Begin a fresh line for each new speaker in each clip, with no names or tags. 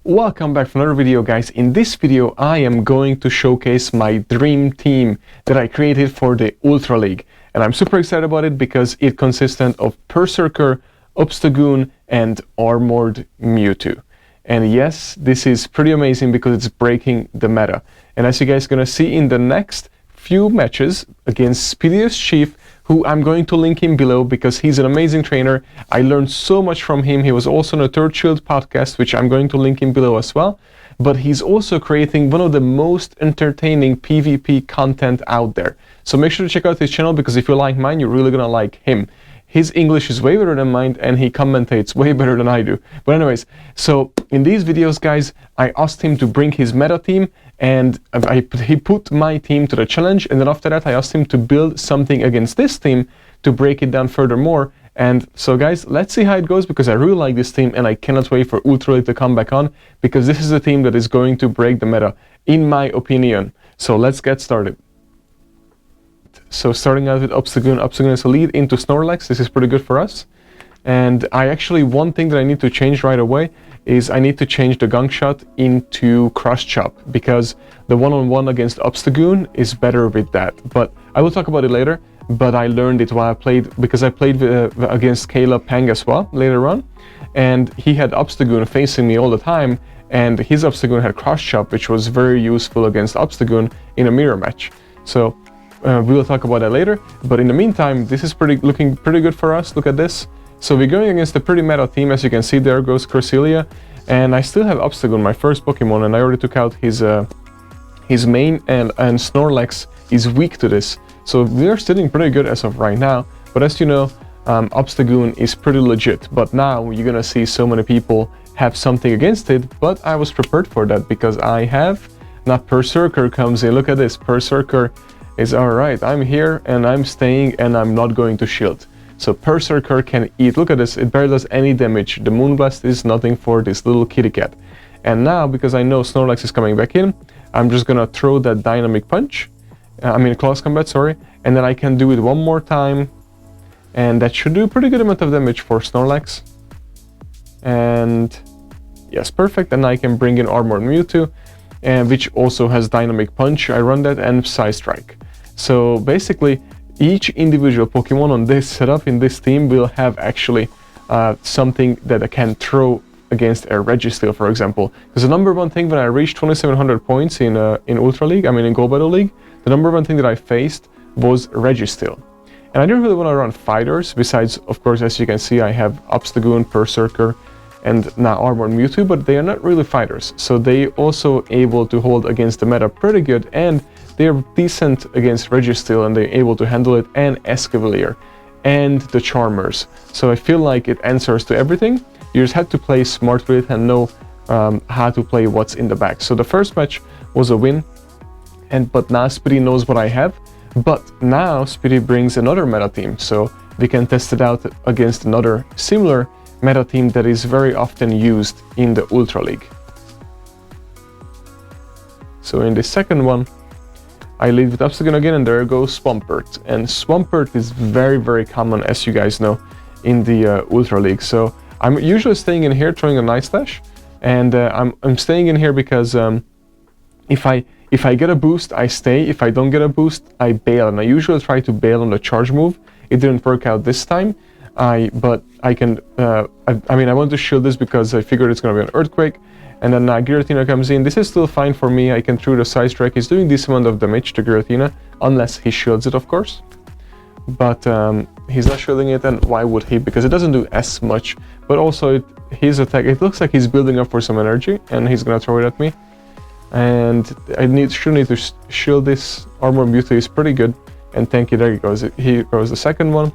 Welcome back for another video, guys. In this video I am going to showcase my dream team that I created for the Ultra League, and I'm super excited about it because it consisted of Perrserker, Obstagoon and Armored Mewtwo. And yes, this is pretty amazing because it's breaking the meta, and as you guys are gonna see in the next few matches against Speediest Chief, who I'm going to link him below because he's an amazing trainer. I learned so much from him. He was also on a Third Shield podcast, which I'm going to link him below as well. But he's also creating one of the most entertaining PvP content out there. So make sure to check out his channel because if you like mine, you're really gonna like him. His English is way better than mine and he commentates way better than I do. But anyways, so in these videos, guys, I asked him to bring his meta team and he put my team to the challenge, and then after that I asked him to build something against this team to break it down furthermore. And so guys, let's see how it goes because I really like this team and I cannot wait for Ultra League to come back on because this is a team that is going to break the meta, in my opinion. So let's get started. So starting out with Obstagoon. Obstagoon is a lead into Snorlax. This is pretty good for us. And one thing that I need to change right away is I need to change the Gunk Shot into Cross Chop because the one-on-one against Obstagoon is better with that. But I will talk about it later. But I learned it while I played, because I played against Caleb Pang as well later on. And he had Obstagoon facing me all the time. And his Obstagoon had Cross Chop, which was very useful against Obstagoon in a mirror match. So we will talk about that later, but in the meantime, this is looking pretty good for us. Look at this. So we're going against a pretty meta team. As you can see, there goes Cressilia, and I still have Obstagoon, my first Pokemon, and I already took out his main, and Snorlax is weak to this. So we're sitting pretty good as of right now, but as you know, Obstagoon is pretty legit, but now you're gonna see so many people have something against it, but I was prepared for that because I have, now Perrserker comes in. Look at this, Perrserker is alright, I'm here and I'm staying and I'm not going to shield. So Perrserker can eat. Look at this, it barely does any damage. The Moonblast is nothing for this little kitty cat. And now, because I know Snorlax is coming back in, I'm just gonna throw that Dynamic Punch. Close combat, sorry. And then I can do it one more time. And that should do a pretty good amount of damage for Snorlax. And yes, perfect. And I can bring in Armored Mewtwo, which also has Dynamic Punch. I run that and Psy Strike. So basically, each individual Pokemon on this setup in this team will have actually something that I can throw against a Registeel, for example. Because the number one thing when I reached 2700 points in Ultra League, in Go Battle League, the number one thing that I faced was Registeel. And I didn't really want to run fighters, besides, of course, as you can see, I have Obstagoon, Perrserker, and now Armored Mewtwo, but they are not really fighters. So they also able to hold against the meta pretty good, and they're decent against Registeel, and they're able to handle it, and Escavalier, and the Charmers. So I feel like it answers to everything. You just had to play smart with it and know how to play what's in the back. So the first match was a win, but now Speedy knows what I have. But now Speedy brings another meta team, so we can test it out against another similar meta team that is very often used in the Ultra League. So in the second one, I lead with Obstagoon again, and there goes Swampert. And Swampert is very, very common, as you guys know, in the Ultra League. So I'm usually staying in here throwing a Night Slash, and I'm staying in here because if I get a boost, I stay. If I don't get a boost, I bail, and I usually try to bail on the charge move. It didn't work out this time. But I can, I want to shield this because I figured it's going to be an Earthquake. And then Giratina comes in. This is still fine for me. I can throw the Psy Strike. He's doing this amount of damage to Giratina, unless he shields it, of course. But he's not shielding it, and why would he? Because it doesn't do as much. But also, his attack, it looks like he's building up for some energy, and he's going to throw it at me. And I should need to shield this. Armored Mewtwo is pretty good. And thank you, there he goes. Here goes the second one.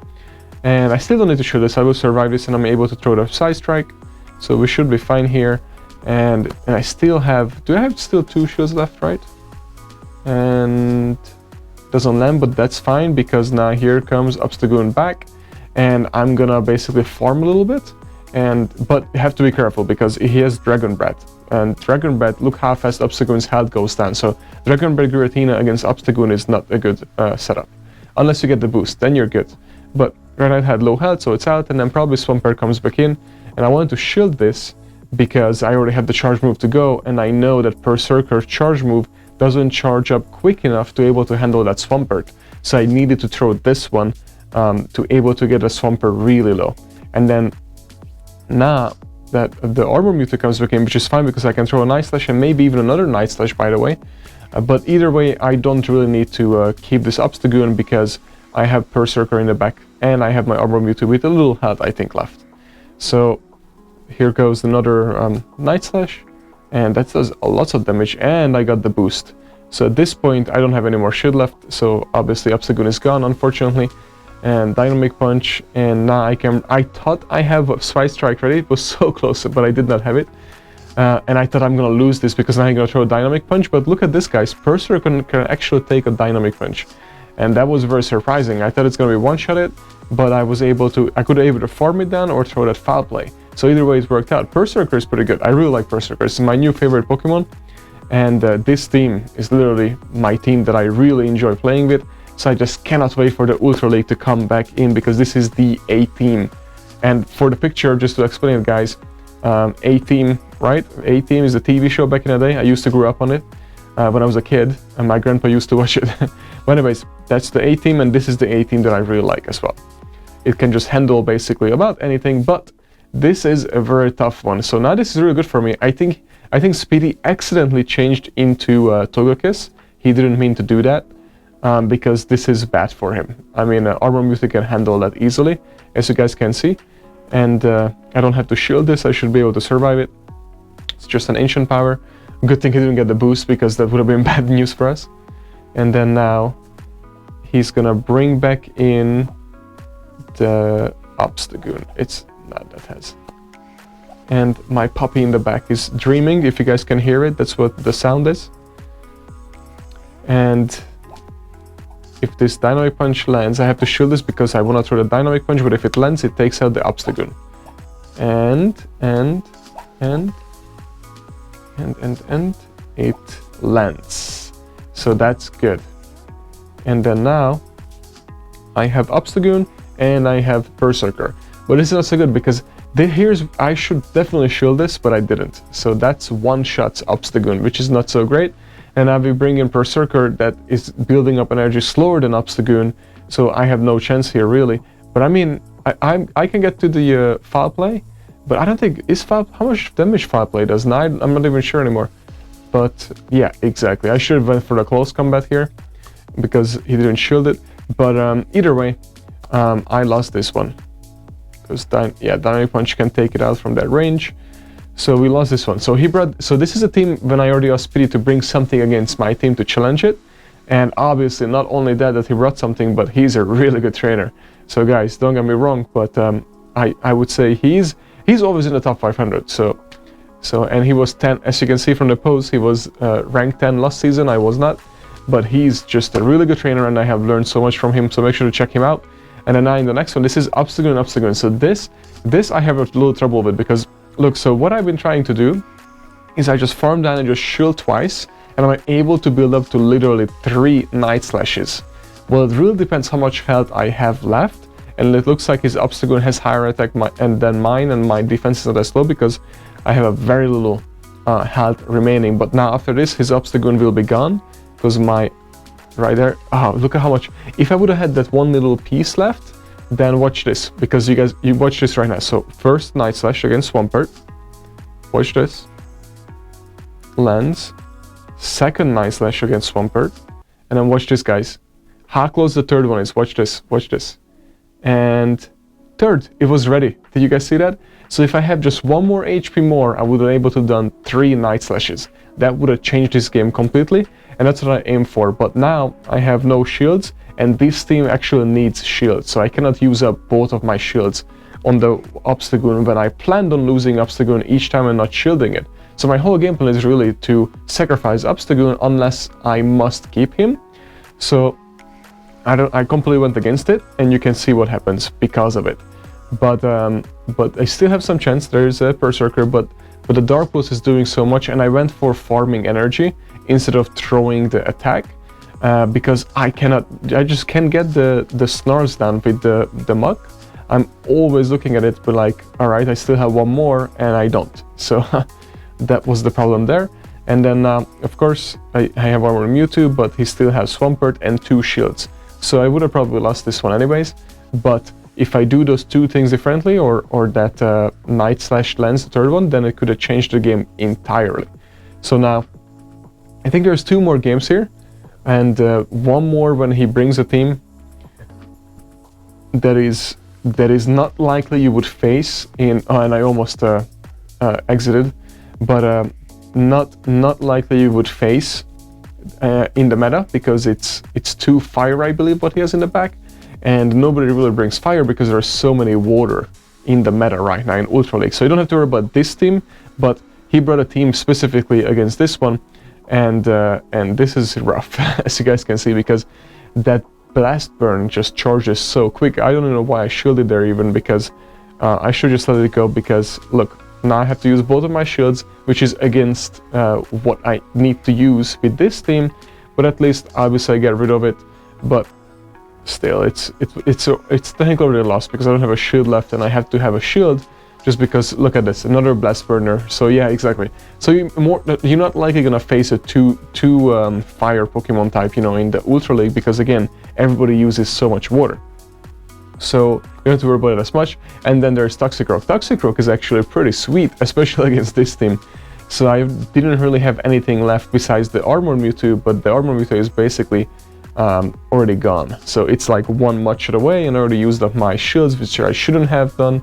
And I still don't need to shield this. I will survive this, and I'm able to throw the Psy Strike. So we should be fine here. And I still have... Do I have still 2 shields left, right? And... doesn't land, but that's fine, because now here comes Obstagoon back. And I'm gonna basically farm a little bit. But you have to be careful, because he has Dragon Breath. And Dragon Breath, look how fast Obstagoon's health goes down. So Dragon Breath Giratina against Obstagoon is not a good setup. Unless you get the boost, then you're good. But Granite had low health, so it's out, and then probably Swampert comes back in. And I wanted to shield this, because I already had the charge move to go, and I know that Perrserker charge move doesn't charge up quick enough to able to handle that Swampert. So I needed to throw this one to able to get a Swampert really low. And then now that the Armored Mewtwo comes back in, which is fine because I can throw a Night Slash and maybe even another Night Slash, by the way. But either way, I don't really need to keep this Obstagoon because I have Perrserker in the back and I have my Armored Mewtwo with a little health, I think, left. So here goes another Night Slash, and that does lots of damage, and I got the boost. So at this point, I don't have any more shield left, so obviously Obstagoon is gone, unfortunately. And Dynamic Punch, and now I thought I have a Swipe Strike ready. It was so close, but I did not have it. And I thought I'm gonna lose this because now I'm gonna throw a Dynamic Punch, but look at this, guys. Perrserker can actually take a Dynamic Punch. And that was very surprising. I thought it's gonna be one-shotted, but I could either farm it down or throw that Foul Play. So either way it worked out. Perrserker is pretty good. I really like Perrserker. It's my new favorite Pokemon. And this team is literally my team that I really enjoy playing with. So I just cannot wait for the Ultra League to come back in because this is the A-Team. And for the picture, just to explain it, guys, A-Team, right? A-Team is a TV show back in the day. I used to grow up on it when I was a kid, and my grandpa used to watch it. But anyways, that's the A-Team, and this is the A-Team that I really like as well. It can just handle basically about anything, but this is a very tough one. So now this is really good for me. I think Speedy accidentally changed into Togekiss. He didn't mean to do that. Because this is bad for him. I mean, Armored Mewtwo can handle that easily, as you guys can see. And I don't have to shield this, I should be able to survive it. It's just an Ancient Power. Good thing he didn't get the boost, because that would have been bad news for us. And then now, he's gonna bring back in the Obstagoon. It's not that has. And my puppy in the back is dreaming, if you guys can hear it, that's what the sound is. And if this Dynamic Punch lands, I have to shield this because I want to throw the Dynamic Punch, but if it lands, it takes out the Obstagoon. And it lands. So that's good. And then now, I have Obstagoon and I have Perrserker. But this is not so good because I should definitely shield this, but I didn't. So that's one-shot Obstagoon, which is not so great. And now we bring in Perrserker that is building up energy slower than Obstagoon, so I have no chance here really. But I mean, I can get to the Foul Play, but I don't think how much damage Foul Play does. Now I'm not even sure anymore. But yeah, exactly. I should have went for the close combat here because he didn't shield it. But either way, I lost this one because Dynamic Punch can take it out from that range. So we lost this one. So this is a team when I already asked Speedy to bring something against my team to challenge it. And obviously not only that he brought something, but he's a really good trainer. So guys, don't get me wrong, but I would say he's always in the top 500. So and he was 10, as you can see from the post, he was ranked 10 last season. I was not, but he's just a really good trainer and I have learned so much from him. So make sure to check him out. And then now in the next one, this is Obstagoon. So this I have a little trouble with because look, so what I've been trying to do is I just farm down and just shield twice, and I'm able to build up to literally 3 Night Slashes. Well, it really depends how much health I have left, and it looks like his Obstagoon has higher attack than mine, and my defense is not as low because I have a very little health remaining. But now after this, his Obstagoon will be gone, because right there, look at how much. If I would have had that one little piece left, then watch this, because you watch this right now. So first Night Slash against Swampert. Watch this. Lands. Second Night Slash against Swampert. And then watch this, guys. How close the third one is. Watch this. Watch this. And third, it was ready. Did you guys see that? So if I have just one more HP more, I would have been able to have done 3 Night Slashes. That would have changed this game completely. And that's what I aim for. But now I have no shields. And this team actually needs shields, so I cannot use up both of my shields on the Obstagoon when I planned on losing Obstagoon each time and not shielding it. So my whole game plan is really to sacrifice Obstagoon unless I must keep him. So I completely went against it, and you can see what happens because of it. But I still have some chance. There is a Perrserker, but the Dark Pulse is doing so much, and I went for farming energy instead of throwing the attack. Because I just can't get the snarls down with the Muck. I'm always looking at it, but like, all right, I still have one more, and I don't. So that was the problem there. And then, of course, I have Armored Mewtwo, but he still has Swampert and 2 shields. So I would have probably lost this one anyways. But if I do those 2 things differently, or that Night/Lens, the third one, then it could have changed the game entirely. So now, I think there's 2 more games here, and one more when he brings a team that is not likely you would face in. Oh, and I almost exited, but not likely you would face in the meta, because it's 2 fire, I believe, what he has in the back, and nobody really brings fire because there's so many water in the meta right now in Ultra League. So you don't have to worry about this team, but he brought a team specifically against this one, and this is rough, as you guys can see, because that blast burn just charges so quick. I don't know why I shielded there even, because I should just let it go, because look, now I have to use both of my shields, which is against what I need to use with this team, but at least obviously I get rid of it. But still, it's technically already lost because I don't have a shield left, and I have to have a shield just because, look at this, another blast burner. So yeah, exactly. So you're not likely gonna face a two fire Pokemon type, you know, in the Ultra League, because again, everybody uses so much water. So you don't have to worry about it as much. And then there's Toxicroak. Toxicroak is actually pretty sweet, especially against this team. So I didn't really have anything left besides the Armored Mewtwo, but the Armored Mewtwo is basically already gone. So it's like 1 mud-shot away, and I already used up my shields, which I shouldn't have done.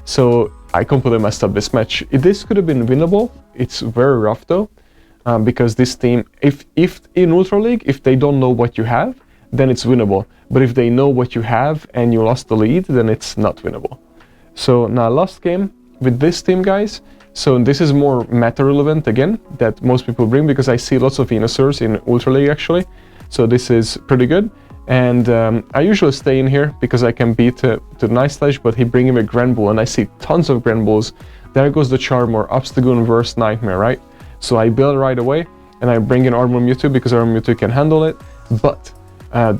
So I completely messed up this match. This could have been winnable. It's very rough though, because this team, if in Ultra League, if they don't know what you have, then it's winnable. But if they know what you have and you lost the lead, then it's not winnable. So now last game with this team, guys. So this is more meta relevant again, that most people bring, because I see lots of Venusaurs in Ultra League actually. So this is pretty good. And I usually stay in here because I can beat the Night/, but he bring him a Granbull, and I see tons of Granbulls. There goes the Charmer, Obstagoon versus Nightmare, right? So I build right away, and I bring in Armored Mewtwo because Armored Mewtwo can handle it. But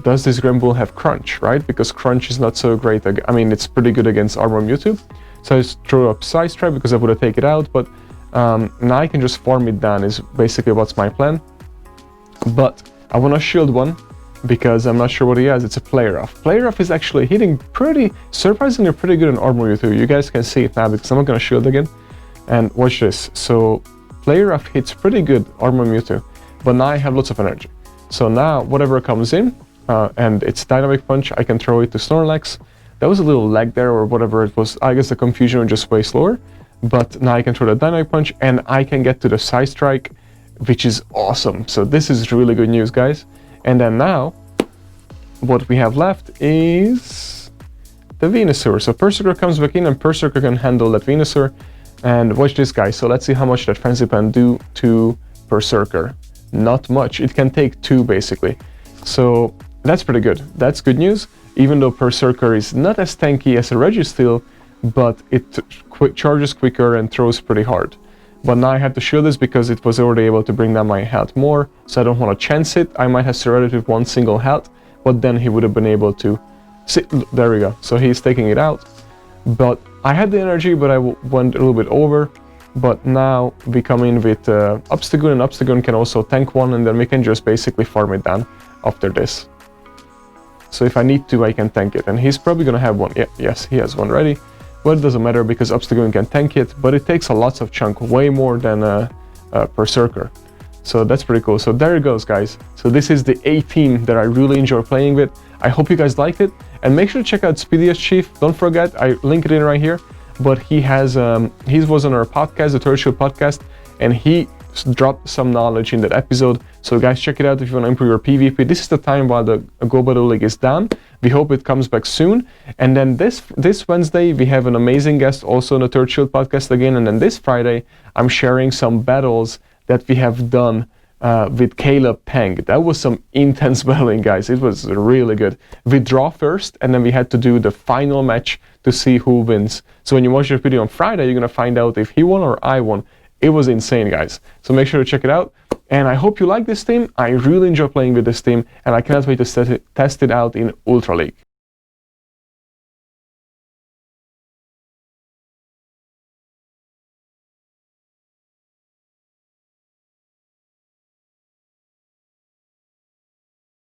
does this Granbull have Crunch, right? Because Crunch is not so great. I mean, it's pretty good against Armored Mewtwo. So I just throw up Side Strike because I would have taken it out, but now I can just farm it down is basically what's my plan. But I want to shield one, because I'm not sure what he has. It's a Play Rough. Play Rough is actually hitting surprisingly pretty good in Armored Mewtwo. You guys can see it now because I'm not going to shield again. And watch this. So Play Rough hits pretty good Armored Mewtwo, but now I have lots of energy. So now whatever comes in, and it's Dynamic Punch, I can throw it to Snorlax. That was a little lag there or whatever it was. I guess the confusion was just way slower. But now I can throw the Dynamic Punch, and I can get to the Side Strike, which is awesome. So this is really good news, guys. And then now, what we have left is the Venusaur. So Perrserker comes back in, and Perrserker can handle that Venusaur. And watch this, guys. So let's see how much that Frenzy Plant do to Perrserker. Not much. It can take 2, basically. So that's pretty good. That's good news. Even though Perrserker is not as tanky as a Registeel, but it charges quicker and throws pretty hard. But now I have to shield this because it was already able to bring down my health more, so I don't want to chance it. I might have surrounded with 1 single health, but then he would have been able to... See, there we go. So he's taking it out. But I had the energy, but I went a little bit over. But now we come in with Obstagoon, and Obstagoon can also tank 1, and then we can just basically farm it down after this. So if I need to, I can tank it. And he's probably going to have 1. Yeah, yes, he has 1 ready. But it doesn't matter because Obstagoon can tank it, but it takes a lot of chunk, way more than Perrserker. So that's pretty cool. So there it goes, guys. So this is the A team that I really enjoy playing with. I hope you guys liked it, and make sure to check out Speediest Chief. Don't forget, I link it in right here. But he has he was on our podcast, the Third Shield podcast, and he dropped some knowledge in that episode. So guys, check it out if you want to improve your PvP. This is the time while the Go Battle League is down. We hope it comes back soon. And then this Wednesday, we have an amazing guest also on the Third Shield podcast again. And then this Friday, I'm sharing some battles that we have done with Caleb Peng. That was some intense battling, guys. It was really good. We draw first, and then we had to do the final match to see who wins. So when you watch your video on Friday, you're going to find out if he won or I won. It was insane, guys. So make sure to check it out. And I hope you like this team. I really enjoy playing with this team, and I cannot wait to test it out in Ultra League.